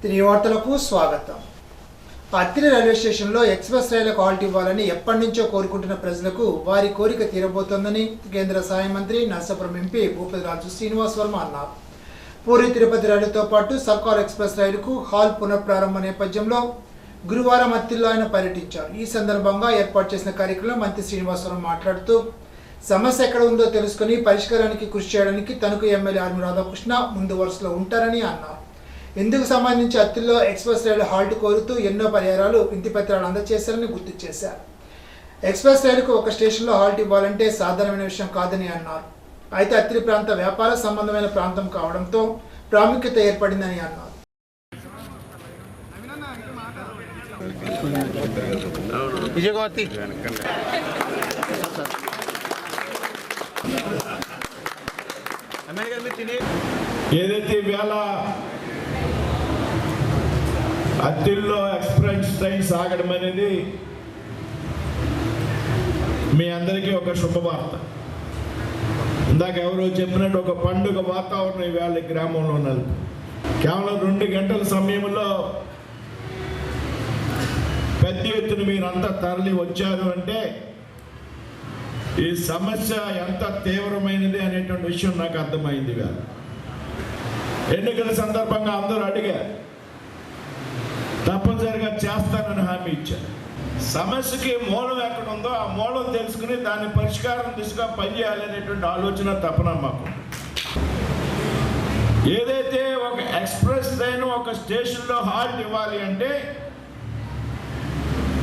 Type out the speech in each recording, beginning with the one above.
తిరిగి వార్తలకు స్వాగతం. అత్తిలి రైల్వే స్టేషన్లో ఎక్స్ప్రెస్ రైళ్లకు హాల్ట్ ఇవ్వాలని ఎప్పటి నుంచో కోరుకుంటున్న ప్రజలకు వారి కోరిక తీరబోతోందని కేంద్ర సహాయ మంత్రి నర్సాపురం ఎంపీ భూపతిరాజు శ్రీనివాస్ వర్మ అన్నారు. పూరి తిరుపతి రైలుతో పాటు సర్కార్ ఎక్స్ప్రెస్ రైలుకు హాల్ పునఃప్రారంభ నేపథ్యంలో గురువారం అత్తిలిలో ఆయన పర్యటించారు. ఈ సందర్భంగా ఏర్పాటు చేసిన కార్యక్రమంలో మంత్రి శ్రీనివాస్ వర్మ మాట్లాడుతూ సమస్య ఎక్కడ ఉందో తెలుసుకుని పరిష్కారానికి కృషి చేయడానికి తనకు ఎమ్మెల్యే ఆర్మీ రాధాకృష్ణ ముందు వరుసలో ఉంటారని అన్నారు. ఇందుకు సంబంధించి అత్తిలిలో ఎక్స్ప్రెస్ రైలు హాల్ట్ కోరుతూ ఎన్నో పరిహారాలు వింతి పత్రాలు అందజేశారని గుర్తు చేశారు. ఎక్స్ప్రెస్ రైలుకు ఒక స్టేషన్లో హాల్ట్ ఇవ్వాలంటే సాధారణమైన విషయం కాదని అన్నారు. అయితే అత్తిలి ప్రాంత వ్యాపార సంబంధమైన ప్రాంతం కావడంతో ప్రాముఖ్యత ఏర్పడిందని అన్నారు. ఏదైతే వేళ అత్తిలిలో ఎక్స్ప్రెస్ ట్రైన్ సాగడం అనేది మీ అందరికీ ఒక శుభవార్త. ఇందాక ఎవరో చెప్పినట్టు ఒక పండుగ వాతావరణం ఈవేళ గ్రామంలో ఉన్నది. కేవలం 2 గంటల సమయంలో పెద్ద ఎత్తున మీరంతా తరలి వచ్చారు అంటే ఈ సమస్య ఎంత తీవ్రమైనది అనేటువంటి విషయం నాకు అర్థమైంది. ఎన్నికల సందర్భంగా అందరూ అడిగారు, తప్పనిసరిగా చేస్తానని హామీ ఇచ్చారు. సమస్యకి మూలం ఎక్కడ ఉందో ఆ మూలం తెలుసుకుని దాని పరిష్కారం దిశగా పనిచేయాలనేటువంటి ఆలోచన తపన మాకు. ఏదైతే ఒక ఎక్స్ప్రెస్ ట్రైన్ ఒక స్టేషన్లో హాల్ట్ ఇవ్వాలి అంటే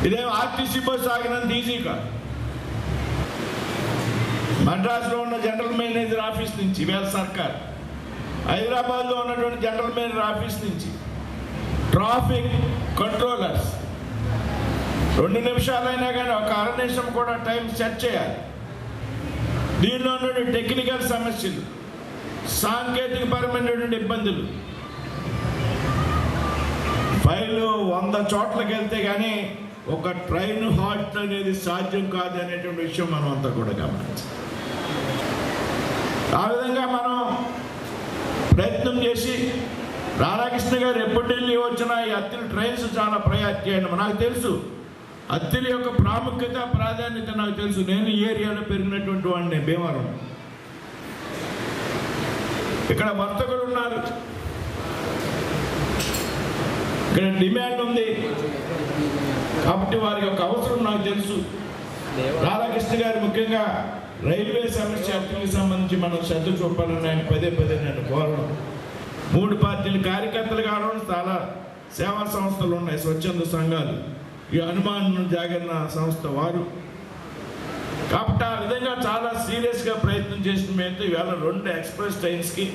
ఇదేం ఆర్టీసీ బస్ ఆగినంత ఈజీ కాదు. మద్రాసులో ఉన్న జనరల్ మేనేజర్ ఆఫీస్ నుంచి వేళ సర్కార్, హైదరాబాద్లో ఉన్నటువంటి జనరల్ మేనేజర్ ఆఫీస్ నుంచి ట్రాఫిక్ కంట్రోలర్స్ 2 నిమిషాలైనా కానీ ఒక అర నిమిషం కూడా టైం సెట్ చేయాలి. దీనిలో ఉన్నటువంటి టెక్నికల్ సమస్యలు, సాంకేతికపరమైనటువంటి ఇబ్బందులు, ఫైలు 100 చోట్లకి వెళ్తే కానీ ఒక ట్రైన్ హాల్ట్ అనేది సాధ్యం కాదు అనేటువంటి విషయం మనం అంతా కూడా గమనించాలి. ఆ విధంగా మనం ప్రయత్నం చేసి రాధాకృష్ణ గారు ఎప్పుడు ఢిల్లీ వచ్చినా ఈ అత్తిలి ట్రైన్స్ చాలా ప్రయారిటీ అయ్యండి. నాకు తెలుసు అత్తిలి యొక్క ప్రాముఖ్యత ప్రాధాన్యత నాకు తెలుసు. నేను ఈ ఏరియాలో పెరిగినటువంటి వాడిని. భీమవరం ఇక్కడ వర్తకులు ఉన్నారు, ఇక్కడ డిమాండ్ ఉంది కాబట్టి వారి యొక్క అవసరం నాకు తెలుసు. రాధాకృష్ణ గారు ముఖ్యంగా రైల్వే సమస్య అత్తిలికి సంబంధించి మనం శ్రద్ధ చూపాలని ఆయన పదే నేను కోరడం. 3 పార్టీల కార్యకర్తలు కావడం, చాలా సేవా సంస్థలు ఉన్నాయి, స్వచ్ఛంద సంఘాలు, ఈ హనుమాన్ జాగరణ సంస్థ వారు. కాబట్టి ఆ విధంగా చాలా సీరియస్గా ప్రయత్నం చేసిన మేము ఇవాళ 2 ఎక్స్ప్రెస్ ట్రైన్స్కి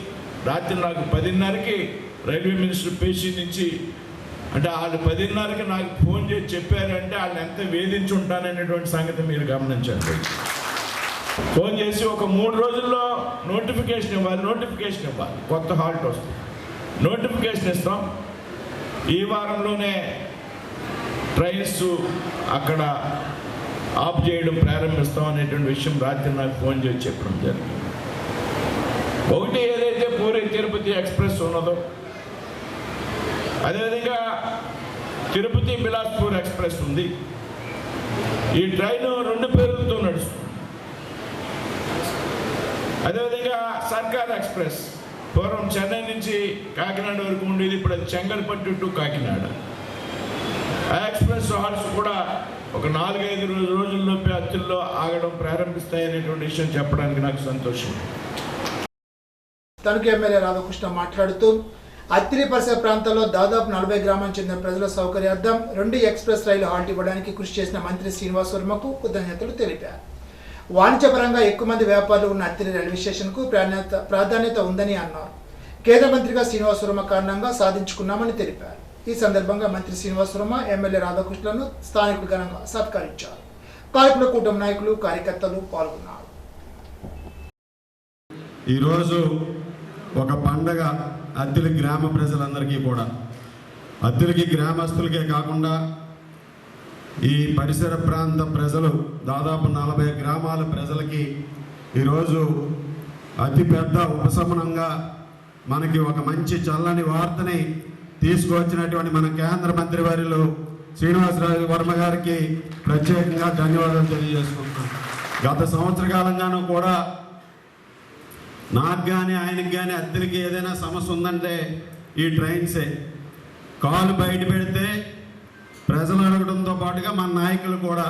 రాత్రి నాకు 10:30కి రైల్వే మినిస్టర్ పేషీ నుంచి, అంటే వాళ్ళు 10:30కి నాకు ఫోన్ చేసి చెప్పారంటే వాళ్ళు ఎంత వేధించి ఉంటాననేటువంటి సంగతి మీరు గమనించండి. ఫోన్ చేసి ఒక 3 రోజుల్లో నోటిఫికేషన్ ఇవ్వాలి. కొత్త హాల్ట్ వస్తుంది, నోటిఫికేషన్ ఇస్తాం, ఈ వారంలోనే ట్రైన్స్ అక్కడ ఆఫ్ చేయడం ప్రారంభిస్తాం అనేటువంటి విషయం రాత్రి నాకు ఫోన్ చేసి చెప్పడం జరిగింది. ఒకటి ఏదైతే పూరి తిరుపతి ఎక్స్ప్రెస్ ఉన్నదో, అదేవిధంగా తిరుపతి బిలాస్పూర్ ఎక్స్ప్రెస్ ఉంది. ఈ ట్రైన్ 2 పేర్లతో నడుస్తుంది. అదేవిధంగా సర్కార్ ఎక్స్ప్రెస్ పూర్వం చెన్నై నుంచి కాకినాడ వరకు ఉండేది, ఇప్పుడు అది చెంగల్పట్టు టు కాకినాడ. ఆ ఎక్స్ప్రెస్ హాల్ట్స్ కూడా ఒక 4-5 రోజుల్లోపే అత్తిలిలో ఆగడం ప్రారంభిస్తాయనేటువంటి విషయం చెప్పడానికి నాకు సంతోషం. తణుకు ఎమ్మెల్యే రాధాకృష్ణ మాట్లాడుతూ అత్తిలి పరిసర ప్రాంతాల్లో దాదాపు 40 గ్రామాలకు చెందిన ప్రజల సౌకర్యార్థం 2 ఎక్స్ప్రెస్ రైలు హాల్ట్ ఇవ్వడానికి కృషి చేసిన మంత్రి శ్రీనివాస్ వర్మకు కృతజ్ఞతలు తెలిపారు. వాణిజ్యపరంగా ఎక్కువ మంది వ్యాపారులు ఉన్న అత్తిలి రైల్వే స్టేషన్కు ప్రాధాన్యత ఉందని అన్నారు. కేంద్ర మంత్రిగా శ్రీనివాస్ వర్మ కారణంగా సాధించుకున్నామని తెలిపారు. ఈ సందర్భంగా మంత్రి శ్రీనివాస్ వర్మ ఎమ్మెల్యే రాధాకృష్ణను స్థానికులు ఘనంగా సత్కరించారు. కార్యక్రమంలో కూటమి నాయకులు, కార్యకర్తలు పాల్గొన్నారు. ఈరోజు ఒక పండగ అత్తిలి గ్రామ ప్రజలందరికీ కూడా, అత్తిలికి గ్రామస్తులకే కాకుండా ఈ పరిసర ప్రాంత ప్రజలు దాదాపు 40 గ్రామాల ప్రజలకి ఈరోజు అతిపెద్ద ఉపశమనంగా మనకి ఒక మంచి చల్లని వార్తని తీసుకువచ్చినటువంటి మన కేంద్ర మంత్రివర్యులు శ్రీనివాసరావు వర్మ గారికి ప్రత్యేకంగా ధన్యవాదాలు తెలియజేసుకుంటున్నాను. గత సంవత్సర కాలంగానూ కూడా నాకు కానీ ఆయనకి కానీ అద్దెలకి ఏదైనా సమస్య ఉందంటే ఈ ట్రైన్సే. కాలు బయట పెడితే ప్రజలు అడగడంతో పాటుగా మన నాయకులు కూడా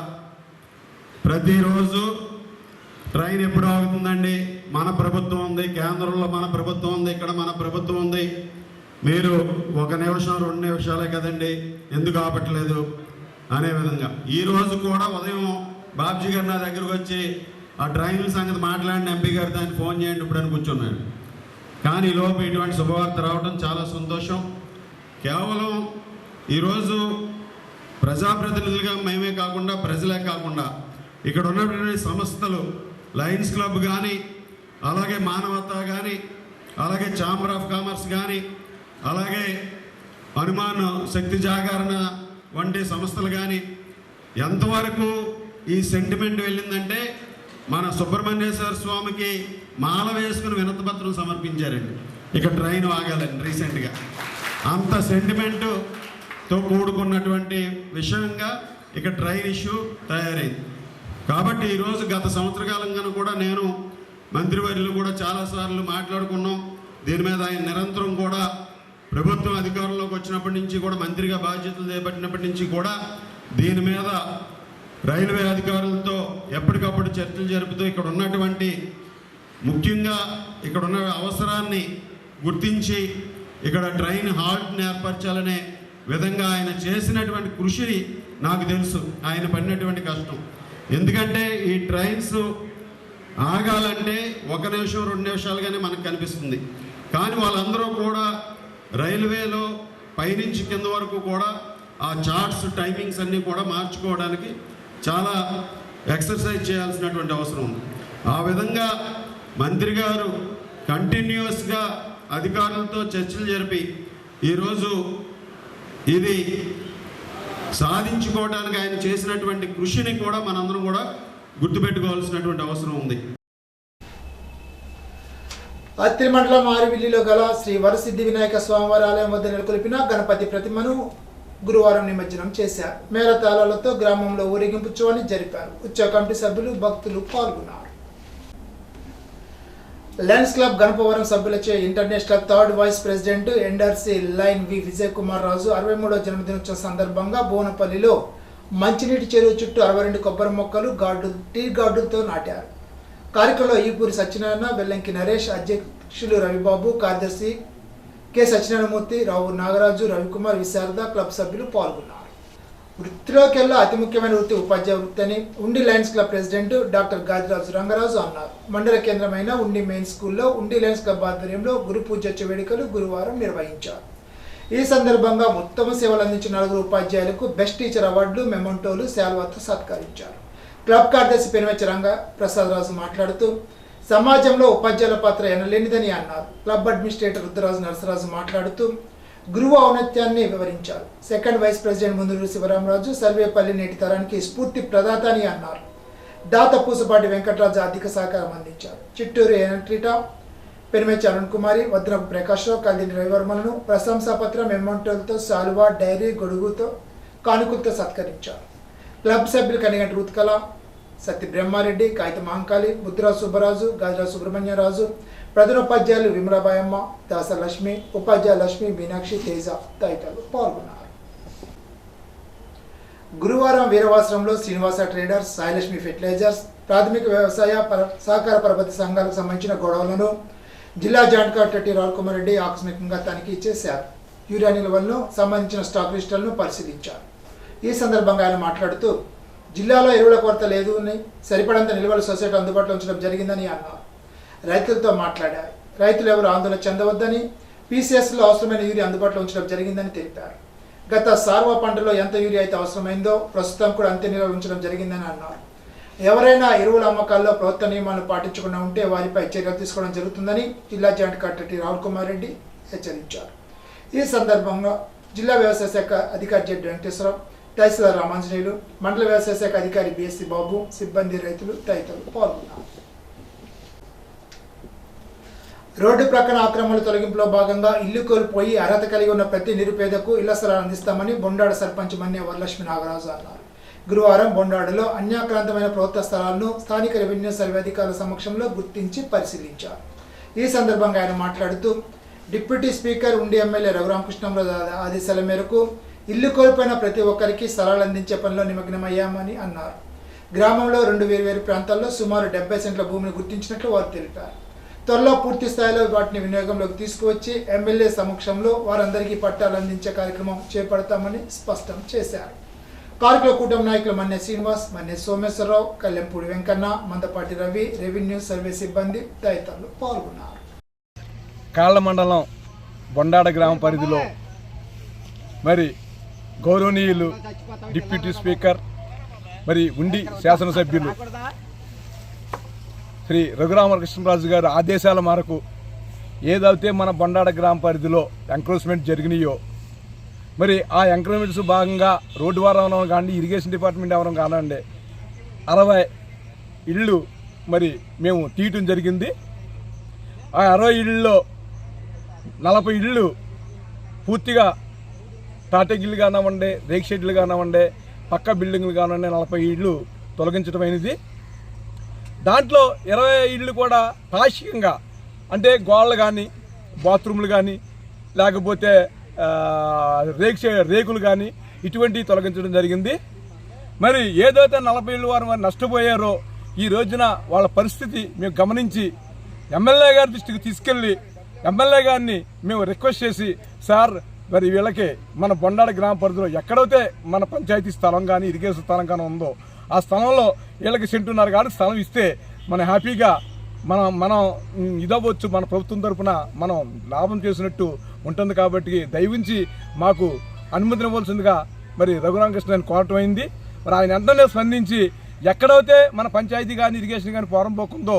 ప్రతిరోజు ట్రైన్ ఎప్పుడు ఆగుతుందండి, మన ప్రభుత్వం ఉంది, కేంద్రంలో మన ప్రభుత్వం ఉంది, ఇక్కడ మన ప్రభుత్వం ఉంది, మీరు 1 నిమిషం 2 నిమిషాలే కదండి ఎందుకు ఆపట్లేదు అనే విధంగా. ఈరోజు కూడా ఉదయం బాబ్జీ గారు నా దగ్గరకు వచ్చి ఆ ట్రైన్ల సంగతి మాట్లాడిన ఎంపీ గారు దాన్ని ఫోన్ చేయండి ఇప్పుడు అని కూర్చున్నాడు. కానీ లోపు ఇటువంటి శుభవార్త రావడం చాలా సంతోషం. కేవలం ఈరోజు ప్రజాప్రతినిధులుగా మేమే కాకుండా ప్రజలే కాకుండా ఇక్కడ ఉన్నటువంటి సంస్థలు లయన్స్ క్లబ్ కానీ, అలాగే మానవతా కానీ, అలాగే ఛాంబర్ ఆఫ్ కామర్స్ కానీ, అలాగే హనుమాన్ శక్తి జాగరణ వంటి సంస్థలు కానీ ఎంతవరకు ఈ సెంటిమెంట్ వెళ్ళిందంటే మన సుబ్రహ్మణ్యేశ్వర స్వామికి మాల వేసుకుని వినతిపత్రం సమర్పించారండి ఇక ట్రైన్ ఆగాలని. రీసెంట్గా అంత సెంటిమెంటుతో కూడుకున్నటువంటి విషయంగా ఇక ట్రైన్ ఇష్యూ తయారైంది. కాబట్టి ఈరోజు గత సంవత్సర కాలంగా కూడా నేను మంత్రివర్యులు కూడా చాలాసార్లు మాట్లాడుకున్నాం. దీని మీద ఆయన నిరంతరం కూడా ప్రభుత్వం అధికారంలోకి వచ్చినప్పటి నుంచి కూడా మంత్రిగా బాధ్యతలు చేపట్టినప్పటి నుంచి కూడా దీని మీద రైల్వే అధికారులతో ఎప్పటికప్పుడు చర్చలు జరుపుతూ ఇక్కడ ఉన్నటువంటి ముఖ్యంగా ఇక్కడ ఉన్న అవసరాన్ని గుర్తించి ఇక్కడ ట్రైన్ హాల్ట్ని ఏర్పరచాలనే విధంగా ఆయన చేసినటువంటి కృషిని నాకు తెలుసు, ఆయన పడినటువంటి కష్టం. ఎందుకంటే ఈ ట్రైన్స్ ఆగాలంటే 1 నిమిషం 2 నిమిషాలుగానే మనకు కనిపిస్తుంది. కానీ వాళ్ళందరూ కూడా రైల్వేలో పైనుంచి కింద వరకు కూడా ఆ చార్ట్స్ టైమింగ్స్ అన్నీ కూడా మార్చుకోవడానికి చాలా ఎక్సర్సైజ్ చేయాల్సినటువంటి అవసరం ఉంది. ఆ విధంగా మంత్రి గారు కంటిన్యూస్గా అధికారులతో చర్చలు జరిపి ఈరోజు ఇది సాధించుకోవడానికి ఆయన చేసినటువంటి కృషిని కూడా మనందరం కూడా గుర్తుపెట్టుకోవాల్సినటువంటి అవసరం ఉంది. అత్తిలి మండలం ఆరువిల్లిలో గల శ్రీ వరసిద్ధి వినాయక స్వామివారి ఆలయం వద్ద నెలకొల్పిన గణపతి ప్రతిమను గురువారం నిమజ్జనం చేశారు. మేళతాళాలతో గ్రామంలో ఊరేగింపు ఉత్సవాన్ని జరిపారు. ఉత్సవ కమిటీ సభ్యులు, భక్తులు పాల్గొన్నారు. లయన్స్ క్లబ్ గణపవరం సభ్యులచే international 3rd vice president NRC lion V Vijay Kumar Raju 63వ జన్మదినోత్సవం సందర్భంగా బోనపల్లిలో మంచినీటి చెరువు చుట్టూ 62 కొబ్బరి మొక్కలు టీ గార్డులతో నాటారు. కార్యక్రమంలో ఈపూరి సత్యనారాయణ, వెల్లంకి నరేష్, అధ్యక్షులు రవిబాబు, కార్యదర్శి కె సత్యనారాయణమూర్తి, రావు నాగరాజు, రవికుమార్, విశారద క్లబ్ సభ్యులు పాల్గొన్నారు. వృత్తిలోకెల్లా అతి ముఖ్యమైన వృత్తి ఉపాధ్యాయ వృత్తి అని ఉండి Lions club president doctor Gadiraju Rangaraju అన్నారు. మండల కేంద్రమైన ఉండి మెయిన్ స్కూల్లో ఉండి లయన్స్ క్లబ్ ఆధ్వర్యంలో గురు పూజోత్సవ వేడుకలు గురువారం నిర్వహించారు. ఈ సందర్భంగా ఉత్తమ సేవలు అందించిన 4 ఉపాధ్యాయులకు బెస్ట్ టీచర్ అవార్డులు, మెమోంటోలు, శాల్వాతో సత్కరించారు. క్లబ్ కార్యదర్శి పెనుమెచ్చ రంగ ప్రసాదరాజు మాట్లాడుతూ సమాజంలో ఉపాధ్యాయుల పాత్ర ఎనలేనిదని అన్నారు. క్లబ్ అడ్మినిస్ట్రేటర్ రుద్రరాజు నరసరాజు మాట్లాడుతూ గురువు ఔన్నత్యాన్ని వివరించారు. 2nd vice president Munduru Sivaramaraju Sarvepalli నేటి తరానికి స్ఫూర్తి ప్రదాత అని అన్నారు. దాత పూసపాటి వెంకటరాజు ఆర్థిక సహకారం అందించారు. చిట్టూరు ఎనట్రిటా, పెనుమెచ్చ అరుణ్ కుమారి, వద్రపు ప్రకాశ్రావు, కల్దిని రవివర్మలను ప్రశంసాపత్రం, మెమోంటోలతో, సాలువా, డైరీ, గొడుగుతో, కానుకలతో సత్కరించారు. క్లబ్ సభ్యులు కనిగంటి రూత్కళ, సత్య బ్రహ్మారెడ్డి, కాగిత మహంకాళి, ముద్రా సుబ్బరాజు, గాజురా సుబ్రహ్మణ్యరాజు, ప్రధానోపాధ్యాయులు విమలాబాయమ్మ, దాస లక్ష్మి, ఉపాధ్యాయ లక్ష్మి, మీనాక్షి, తేజ తదితరులు పాల్గొన్నారు. గురువారం వీరవాసరంలో శ్రీనివాస ట్రేడర్స్, సాయిలక్ష్మి ఫెర్టిలైజర్స్, ప్రాథమిక వ్యవసాయ సహకార పరపతి సంఘాలకు సంబంధించిన గొడవలను జిల్లా జాయింట్ కలెక్టర్ టి రాల్కుమార్ రెడ్డి ఆకస్మికంగా తనిఖీ చేశారు. యూరియా నిల్వలను సంబంధించిన స్టాక్ లిస్టులను పరిశీలించారు. ఈ సందర్భంగా ఆయన మాట్లాడుతూ జిల్లాలో ఎరువుల కొరత లేదు, సరిపడంత నిల్వలు సొసైటీ అందుబాటులో ఉంచడం జరిగిందని అన్నారు. రైతులతో మాట్లాడారు. రైతులు ఎవరు ఆందోళన చెందవద్దని, పీసీఎస్లో అవసరమైన యూరియా అందుబాటులో ఉంచడం జరిగిందని తెలిపారు. గత సార్వా పంటలో ఎంత యూరియా అయితే అవసరమైందో ప్రస్తుతం కూడా అంతే నిల్వలు ఉంచడం జరిగిందని అన్నారు. ఎవరైనా ఎరువుల అమ్మకాల్లో ప్రభుత్వ నియమాలను పాటించకుండా ఉంటే వారిపై చర్యలు తీసుకోవడం జరుగుతుందని జిల్లా జాయింట్ కలెక్టర్ టి రావుకుమార్ రెడ్డి హెచ్చరించారు. ఈ సందర్భంగా జిల్లా వ్యవసాయ శాఖ అధికారి జెడ్ వెంకటేశ్వరరావు, తహసీల్దార్ రామాంజనేయులు, మండల వ్యవసాయ శాఖ అధికారి బిఎస్సి బాబు, సిబ్బంది, రైతులు తదితరులు పాల్గొన్నారు. రోడ్డు ప్రక్కన ఆక్రమణల తొలగింపులో భాగంగా ఇల్లు కోల్పోయి అర్హత కలిగి ఉన్న ప్రతి నిరుపేదకు ఇళ్ల స్థలాలు అందిస్తామని బొండాడ సర్పంచ్ మన్య వరలక్ష్మి నాగరాజు అన్నారు. గురువారం బొండాడలో అన్యాక్రాంతమైన ప్రభుత్వ స్థలాలను స్థానిక రెవెన్యూ సర్వే అధికారుల సమక్షంలో గుర్తించి పరిశీలించారు. ఈ సందర్భంగా ఆయన మాట్లాడుతూ డిప్యూటీ స్పీకర్ ఉండి ఎమ్మెల్యే రఘురామకృష్ణంరాజు ఆదేశాల మేరకు ఇల్లు కోల్పోయిన ప్రతి ఒక్కరికి స్థలాలు అందించే పనిలో నిమగ్నమయ్యామని అన్నారు. గ్రామంలో 2 వేర్వేరు ప్రాంతాల్లో సుమారు 70 సెంట్ల భూమిని గుర్తించినట్లు వారు తెలిపారు. త్వరలో పూర్తి స్థాయిలో వాటిని వినియోగంలోకి తీసుకువచ్చి ఎమ్మెల్యే సమక్షంలో వారందరికీ పట్టాలు అందించే కార్యక్రమం చేపడతామని స్పష్టం చేశారు. కార్యక్రమ కూటమి నాయకులు మన్నె శ్రీనివాస్, మన్నె సోమేశ్వరరావు, కల్లెంపూడి వెంకన్న, మందపాటి రవి, రెవెన్యూ సర్వే సిబ్బంది తదితరులు పాల్గొన్నారు. కాళ్ళ మండలం బొండాడ గ్రామ పరిధిలో మరి గౌరవనీయులు డిప్యూటీ స్పీకర్ మరి ఉండి శాసనసభ్యులు శ్రీ రఘురామకృష్ణరాజు గారి ఆదేశాల మేరకు ఏదైతే మన బొండాడ గ్రామ పరిధిలో ఎంక్రోచ్మెంట్ జరిగినాయో మరి ఆ ఎంక్రోచ్మెంట్స్ భాగంగా రోడ్డు వారం కానీ ఇరిగేషన్ డిపార్ట్మెంట్ ఎవరం కానివ్వండి 60 ఇళ్ళు మరి మేము తీయటం జరిగింది. ఆ 60 ఇళ్ళలో 40 ఇళ్ళు పూర్తిగా టాటా గిల్లు కానివ్వండి, రేక్ షెడ్లు కానివ్వండి, పక్క బిల్డింగ్లు కానివ్వండి 40 ఇళ్ళు తొలగించడం అయినది. దాంట్లో 20 ఇళ్ళు కూడా పాక్షికంగా అంటే గోడలు కానీ, బాత్రూమ్లు కానీ, లేకపోతే రేకులు కానీ ఇటువంటివి తొలగించడం జరిగింది. మరి ఏదైతే 40 ఇళ్ళు వారు నష్టపోయారో ఈ రోజున వాళ్ళ పరిస్థితి మేము గమనించి ఎమ్మెల్యే గారి దృష్టికి తీసుకెళ్ళి ఎమ్మెల్యే గారిని మేము రిక్వెస్ట్ చేసి, సార్ మరి వీళ్ళకి మన బొండాడ గ్రామ పరిధిలో ఎక్కడైతే మన పంచాయతీ స్థలం కానీ ఇరిగేషన్ స్థలం కానీ ఉందో ఆ స్థలంలో వీళ్ళకి సెంటున్నారు కాబట్టి స్థలం ఇస్తే మనం హ్యాపీగా మనం ఇదవ్వచ్చు, మన ప్రభుత్వం తరఫున మనం లాభం చేసినట్టు ఉంటుంది. కాబట్టి దయవించి మాకు అనుమతినివ్వాల్సిందిగా మరి రఘురామకృష్ణ కోరటం అయింది. మరి ఆయన వెంటనే స్పందించి ఎక్కడైతే మన పంచాయతీ కానీ ఇరిగేషన్ కానీ పోరంపోకుందో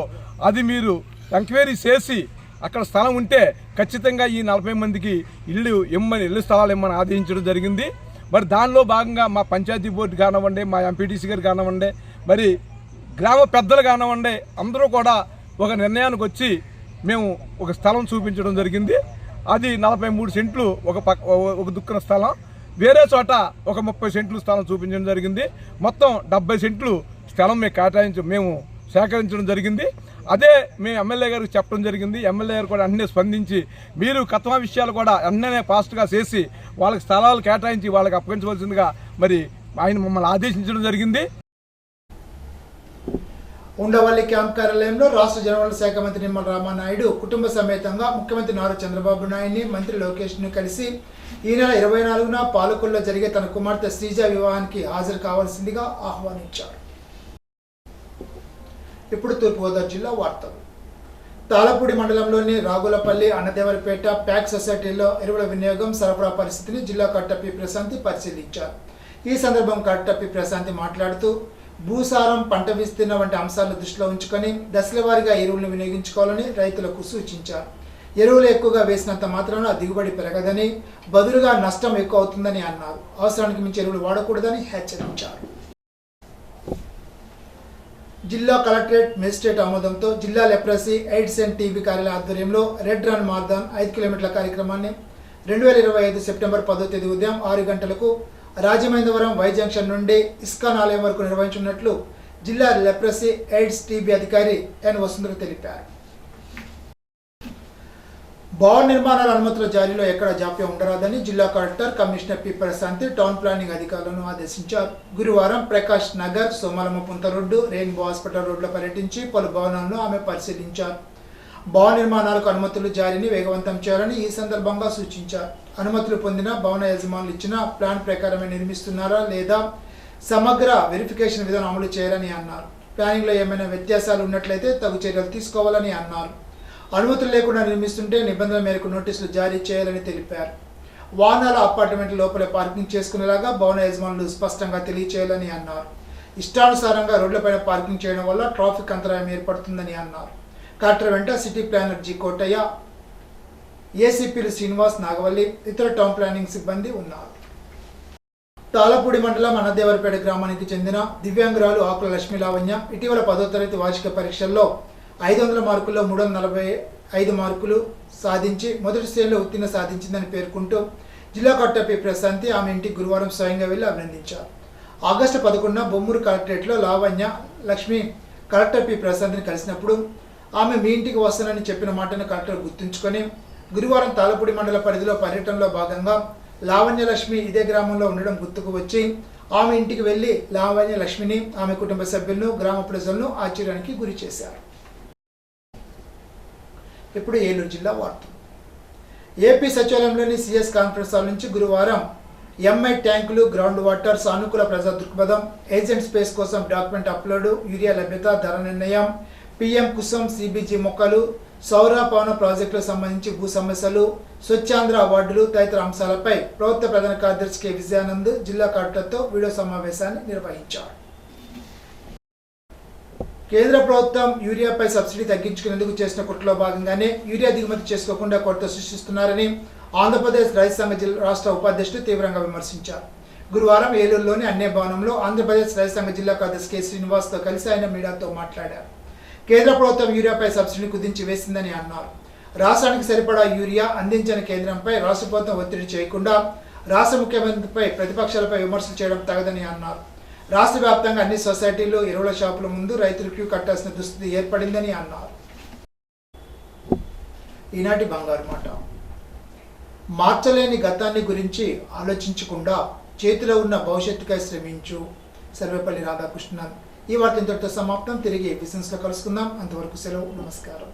అది మీరు ఎంక్వైరీ చేసి అక్కడ స్థలం ఉంటే ఖచ్చితంగా ఈ 40 మందికి ఇల్లు స్థలాలు ఇమ్మని ఆదేశించడం జరిగింది. మరి దానిలో భాగంగా మా పంచాయతీ బోర్డు కానివ్వండి, మా ఎంపీటీసీ గారు కానివ్వండి, మరి గ్రామ పెద్దలు కానివ్వండి అందరూ కూడా ఒక నిర్ణయానికి వచ్చి మేము ఒక స్థలం చూపించడం జరిగింది. అది 43 సెంట్లు ఒక దుక్కున స్థలం, వేరే చోట ఒక 30 సెంట్లు స్థలం చూపించడం జరిగింది. మొత్తం 70 సెంట్లు స్థలం మేము సేకరించడం జరిగింది. అదే మేము ఎమ్మెల్యే గారికి చెప్పడం జరిగింది. ఎమ్మెల్యే గారు కూడా అన్నీ స్పందించి మీరు కథమా విషయాలు కూడా అన్నీ ఫాస్ట్గా చేసి వాళ్ళకి స్థలాలు కేటాయించి వాళ్ళకి అప్పగించవలసిందిగా మరి ఆయన మమ్మల్ని ఆదేశించడం జరిగింది. ఉండవల్లి క్యాంప్ కార్యాలయంలో రాష్ట్ర జనవరుల శాఖ మంత్రి నిమ్మల రామానాయుడు కుటుంబ సమేతంగా ముఖ్యమంత్రి నారా చంద్రబాబు నాయుడిని, మంత్రి లోకేష్ను కలిసి ఈ నెల 24న పాలకొల్లో జరిగే తన కుమార్తె శ్రీజ వివాహానికి హాజరు కావాల్సిందిగా ఆహ్వానించారు. ఇప్పుడు తూర్పుగోదావరి జిల్లా వార్తలు. తాళపూడి మండలంలోని రాగులపల్లి, అన్నదేవరపేట ప్యాక్ సొసైటీలో ఎరువుల వినియోగం, సరఫరా పరిస్థితిని జిల్లా కలెక్టర్ పి ప్రశాంతి పరిశీలించారు. ఈ సందర్భం కలెక్టర్ పి ప్రశాంతి మాట్లాడుతూ భూసారం, పంట విస్తీర్ణ వంటి అంశాలను దృష్టిలో ఉంచుకొని దశలవారీగా ఎరువులను వినియోగించుకోవాలని రైతులకు సూచించారు. ఎరువులు ఎక్కువగా వేసినంత మాత్రాన దిగుబడి పెరగదని, బదులుగా నష్టం ఎక్కువ అవుతుందని అన్నారు. అవసరానికి మించి ఎరువులు వాడకూడదని హెచ్చరించారు. జిల్లా కలెక్టరేట్ మెజిస్ట్రేట్ ఆమోదంతో జిల్లా లెప్రసీ ఎయిడ్స్ అండ్ టీబీ కార్యాలయ ఆధ్వర్యంలో రెడ్ రన్ మారథాన్ 5 కిలోమీటర్ల కార్యక్రమాన్ని 2025 సెప్టెంబర్ 10వ తేదీ ఉదయం 6 గంటలకు రాజమహేంద్రవరం వై జంక్షన్ నుండి ఇస్కాన్ ఆలయం వరకు నిర్వహించనున్నట్లు జిల్లా లెప్రసీ ఎయిడ్స్ టీబీ అధికారి ఎన్ వసుంధర తెలిపారు. భవన నిర్మాణాల అనుమతుల జారీలో ఎక్కడ జాప్యం ఉండరాదని జిల్లా collector commissioner P Prashanti town planning అధికారులను ఆదేశించారు. గురువారం ప్రకాష్ నగర్, సోమలమ్మ పుంత రోడ్డు, రెయిన్బో హాస్పిటల్ రోడ్లో పర్యటించి పలు భవనాలను ఆమె పరిశీలించారు. భవన నిర్మాణాలకు అనుమతులు జారీని వేగవంతం చేయాలని ఈ సందర్భంగా సూచించారు. అనుమతులు పొందిన భవన యజమానులు ఇచ్చిన ప్లాన్ ప్రకారమే నిర్మిస్తున్నారా లేదా సమగ్ర వెరిఫికేషన్ విధానం అమలు చేయాలని అన్నారు. ప్లానింగ్లో ఏమైనా వ్యత్యాసాలు ఉన్నట్లయితే తగు చర్యలు తీసుకోవాలని అన్నారు. అనుమతులు లేకుండా నిర్మిస్తుంటే నిబంధనల మేరకు నోటీసులు జారీ చేయాలని తెలిపారు. వాహనాల అపార్ట్మెంట్ల లోపలే పార్కింగ్ చేసుకునేలాగా భవన యజమానులు స్పష్టంగా తెలియచేయాలని అన్నారు. ఇష్టానుసారంగా రోడ్లపైన పార్కింగ్ చేయడం వల్ల ట్రాఫిక్ అంతరాయం ఏర్పడుతుందని అన్నారు. కలెక్టర్ వెంట సిటీ ప్లానర్ జి కోటయ్య, ఏసీపీలు శ్రీనివాస్, నాగవల్లి, ఇతర టౌన్ ప్లానింగ్ సిబ్బంది ఉన్నారు. తాళపూడి మండలం అన్నదేవరపేట గ్రామానికి చెందిన దివ్యాంగురాలు ఆకుల లక్ష్మీ లావణ్య ఇటీవల 10వ తరగతి వార్షిక పరీక్షల్లో 500 మార్కుల్లో 340 5 మార్కులు సాధించి మొదటి శ్రేణిలో ఉత్తీర్ణ సాధించిందని పేర్కొంటూ జిల్లా కలెక్టర్ పి ప్రశాంతి ఆమె ఇంటికి గురువారం స్వయంగా వెళ్లి అభినందించారు. ఆగస్టు 11న బొమ్మూరు కలెక్టరేట్లో లావణ్య లక్ష్మి కలెక్టర్ పి ప్రశాంత్ని కలిసినప్పుడు ఆమె మీ ఇంటికి వస్తానని చెప్పిన మాటను కలెక్టర్ గుర్తుంచుకొని గురువారం తాళపూడి మండల పరిధిలో పర్యటనలో భాగంగా లావణ్య లక్ష్మి ఇదే గ్రామంలో ఉండడం గుర్తుకు వచ్చి ఆమె ఇంటికి వెళ్లి లావణ్య లక్ష్మిని ఆమె కుటుంబ సభ్యులను గ్రామ ప్రజలను ఆశ్చర్యానికి గురి చేశారు. ఇప్పుడు ఏలూరు జిల్లా వార్తలు. ఏపీ సచివాలయంలోని సిఎస్ కాన్ఫరెన్స్ హాల్ నుంచి గురువారం ఎంఐ ట్యాంకులు, గ్రౌండ్ వాటర్, సానుకూల ప్రజా దృక్పథం, ఏజెంట్ స్పేస్ కోసం డాక్యుమెంట్ అప్లోడ్, యూరియా లభ్యత, ధర నిర్ణయం, పిఎం కుసుమ్, సిబిజీ మొక్కలు, సౌర పవన ప్రాజెక్టులకు సంబంధించి భూ సమస్యలు, స్వచ్ఛాంధ్ర అవార్డులు తదితర అంశాలపై ప్రభుత్వ ప్రధాన కార్యదర్శి కె విజయానంద్ జిల్లా కలెక్టర్తో వీడియో సమావేశాన్ని నిర్వహించారు. కేంద్ర ప్రభుత్వం యూరియాపై సబ్సిడీ తగ్గించుకునేందుకు చేసిన కుట్రలో భాగంగానే యూరియా దిగుమతి చేసుకోకుండా కొరత సృష్టిస్తున్నారని ఆంధ్రప్రదేశ్ రైతు సంఘ రాష్ట్ర ఉపాధ్యక్షుడు తీవ్రంగా విమర్శించారు. గురువారం ఏలూరులోని అన్నే భవనంలో ఆంధ్రప్రదేశ్ రైతు సంఘ జిల్లా కార్యదర్శి కె శ్రీనివాస్తో కలిసి ఆయన మీడియాతో మాట్లాడారు. కేంద్ర ప్రభుత్వం యూరియాపై సబ్సిడీ కుదించి వేసిందని అన్నారు. రాష్ట్రానికి సరిపడా యూరియా అందించిన కేంద్రంపై రాష్ట్ర ప్రభుత్వం ఒత్తిడి చేయకుండా రాష్ట్ర ముఖ్యమంత్రిపై ప్రతిపక్షాలపై విమర్శలు చేయడం తగదని అన్నారు. రాష్ట్ర వ్యాప్తంగా అన్ని సొసైటీలు, ఎరువుల షాపుల ముందు రైతులు క్యూ కట్టాల్సిన దుస్థితి ఏర్పడిందని అన్నారు. ఈనాటి బంగారు మాట. మార్చలేని గతాన్ని గురించి ఆలోచించకుండా చేతిలో ఉన్న భవిష్యత్తుకై శ్రమించు. సర్వేపల్లి రాధాకృష్ణన్. ఈ వార్త ఇంతటితో సమాప్తం. తిరిగి బిజినెస్లో కలుసుకుందాం. అంతవరకు సెలవు. నమస్కారం.